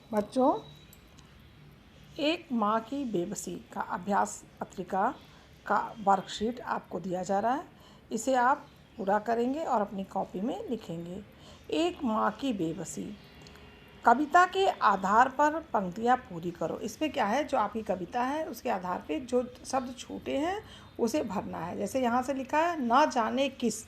बच्चों, एक माँ की बेबसी का अभ्यास पत्रिका का वर्कशीट आपको दिया जा रहा है। इसे आप पूरा करेंगे और अपनी कॉपी में लिखेंगे। एक माँ की बेबसी कविता के आधार पर पंक्तियाँ पूरी करो। इसमें क्या है, जो आपकी कविता है उसके आधार पे जो शब्द छूटे हैं उसे भरना है। जैसे यहाँ से लिखा है ना जाने किस,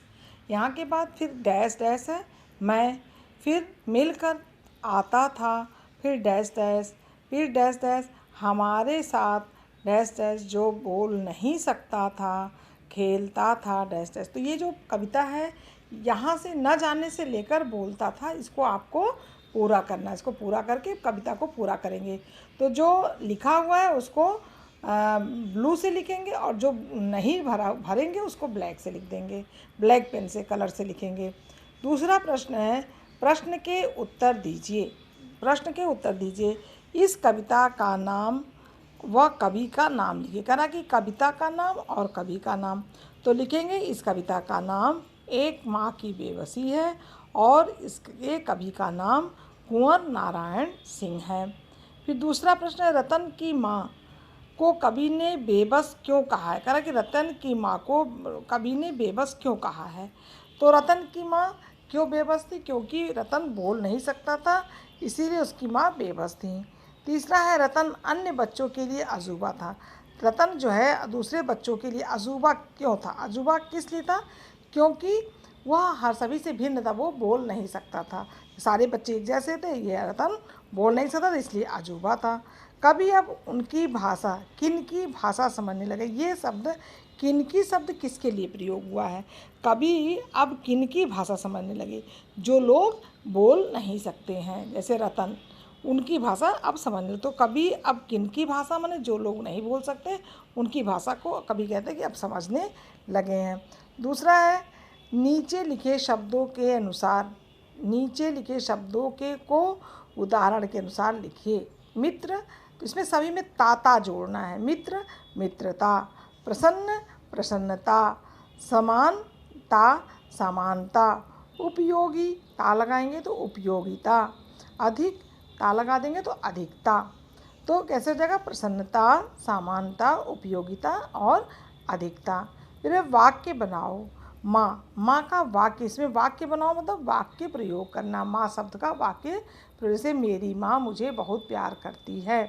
यहाँ के बाद फिर डैश डैश है मैं, फिर मिलकर आता था, फिर डैश डैश, फिर डैश डैश हमारे साथ, डैश डैश जो बोल नहीं सकता था, खेलता था, डैश डैश। तो ये जो कविता है यहाँ से न जाने से लेकर बोलता था, इसको आपको पूरा करना है। इसको पूरा करके कविता को पूरा करेंगे। तो जो लिखा हुआ है उसको ब्लू से लिखेंगे और जो नहीं भरेंगे उसको ब्लैक से लिख देंगे, ब्लैक पेन से, कलर से लिखेंगे। दूसरा प्रश्न है, प्रश्न के उत्तर दीजिए। प्रश्न के उत्तर दीजिए। इस कविता का नाम व कवि का नाम लिखिए। कह रहा कि कविता का नाम और कवि का नाम। तो लिखेंगे इस कविता का नाम एक माँ की बेबसी है और इसके कवि का नाम कुंवर नारायण सिंह है। फिर दूसरा प्रश्न है, रतन की माँ को कवि ने बेबस क्यों कहा है। कह रहा कि रतन की माँ को कवि ने बेबस क्यों कहा है। तो रतन की माँ क्यों बेबस थी, क्योंकि रतन बोल नहीं सकता था, इसीलिए उसकी माँ बेबस थी। तीसरा है, रतन अन्य बच्चों के लिए अजूबा था। रतन जो है दूसरे बच्चों के लिए अजूबा क्यों था। अजूबा किस लिए था, क्योंकि वह हर सभी से भिन्न था, वो बोल नहीं सकता था। सारे बच्चे एक जैसे थे, ये रतन बोल नहीं सकता था, इसलिए अजूबा था। कभी अब उनकी भाषा, किनकी भाषा समझने लगे। ये शब्द किनकी शब्द किसके लिए प्रयोग हुआ है। कभी अब किनकी भाषा समझने लगे, जो लोग बोल नहीं सकते हैं, जैसे रतन, उनकी भाषा अब समझ लो। तो कभी अब किनकी भाषा, माने जो लोग नहीं बोल सकते उनकी भाषा को कभी कहते हैं कि अब समझने लगे हैं। दूसरा है, नीचे लिखे शब्दों के अनुसार, नीचे लिखे शब्दों के को उदाहरण के अनुसार लिखिए। मित्र, इसमें सभी में ताता जोड़ना है। मित्र, मित्रता। प्रसन्न, प्रसन्नता। समानता, समानता। उपयोगी, ता लगाएंगे तो उपयोगिता। अधिक, ता लगा देंगे तो अधिकता। तो कैसे हो जाएगा, प्रसन्नता, समानता, उपयोगिता और अधिकता। फिर वाक्य बनाओ। माँ, माँ का वाक्य, इसमें वाक्य बनाओ मतलब वाक्य प्रयोग करना। माँ शब्द का वाक्य प्रयोग, जैसे मेरी माँ मुझे बहुत प्यार करती है,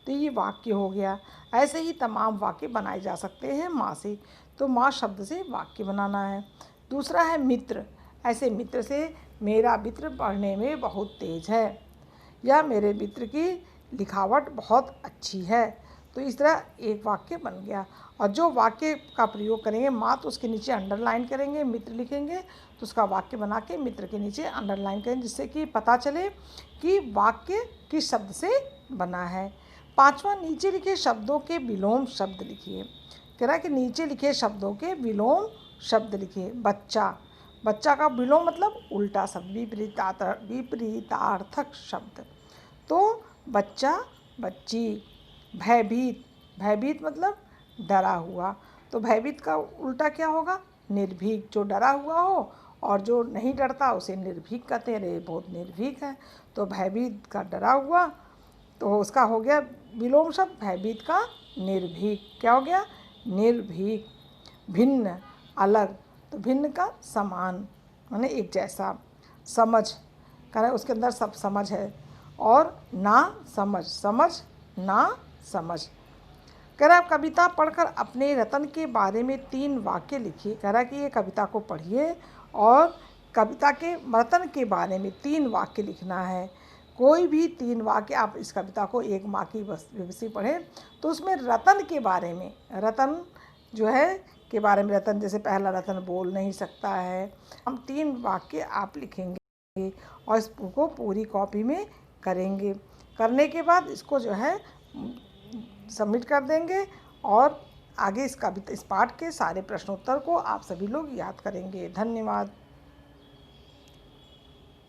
तो ये वाक्य हो गया। ऐसे ही तमाम वाक्य बनाए जा सकते हैं माँ से। तो माँ शब्द से वाक्य बनाना है। दूसरा है मित्र। ऐसे मित्र से, मेरा मित्र पढ़ने में बहुत तेज है, या मेरे मित्र की लिखावट बहुत अच्छी है। तो इस तरह एक वाक्य बन गया। और जो वाक्य का प्रयोग करेंगे माँ, तो उसके नीचे अंडरलाइन करेंगे, मित्र लिखेंगे तो उसका वाक्य बना के मित्र के नीचे अंडरलाइन करेंगे, जिससे कि पता चले कि वाक्य किस शब्द से बना है। पांचवा, नीचे लिखे शब्दों के विलोम शब्द लिखिए। कह रहा है कि नीचे लिखे शब्दों के विलोम शब्द लिखिए। बच्चा, बच्चा का विलोम मतलब उल्टा शब्द, विपरीतार्थक शब्द। तो बच्चा, बच्ची। भयभीत, भयभीत मतलब डरा हुआ, तो भयभीत का उल्टा क्या होगा, निर्भीक। जो डरा हुआ हो और जो नहीं डरता उसे निर्भीक कहते हैं, रे बहुत निर्भीक है। तो भयभीत का डरा हुआ, तो उसका हो गया विलोम शब्द भयभीत का निर्भीक। क्या हो गया, निर्भीक। भिन्न, अलग, तो भिन्न का समान माने एक जैसा। समझ, कह रहा है उसके अंदर सब समझ है। और ना समझ, समझ ना समझ। कह रहा है कविता पढ़कर अपने रतन के बारे में 3 वाक्य लिखिए। कह रहा है कि ये कविता को पढ़िए और कविता के रतन के बारे में 3 वाक्य लिखना है। कोई भी 3 वाक्य, आप इस कविता को एक माँ की बेबसी पढ़ें तो उसमें रतन के बारे में, रतन जो है के बारे में, रतन जैसे पहला, रतन बोल नहीं सकता है, हम 3 वाक्य आप लिखेंगे और इसको पूरी कॉपी में करेंगे। करने के बाद इसको जो है सबमिट कर देंगे और आगे इस कविता, इस पाठ के सारे प्रश्नोत्तर को आप सभी लोग याद करेंगे। धन्यवाद।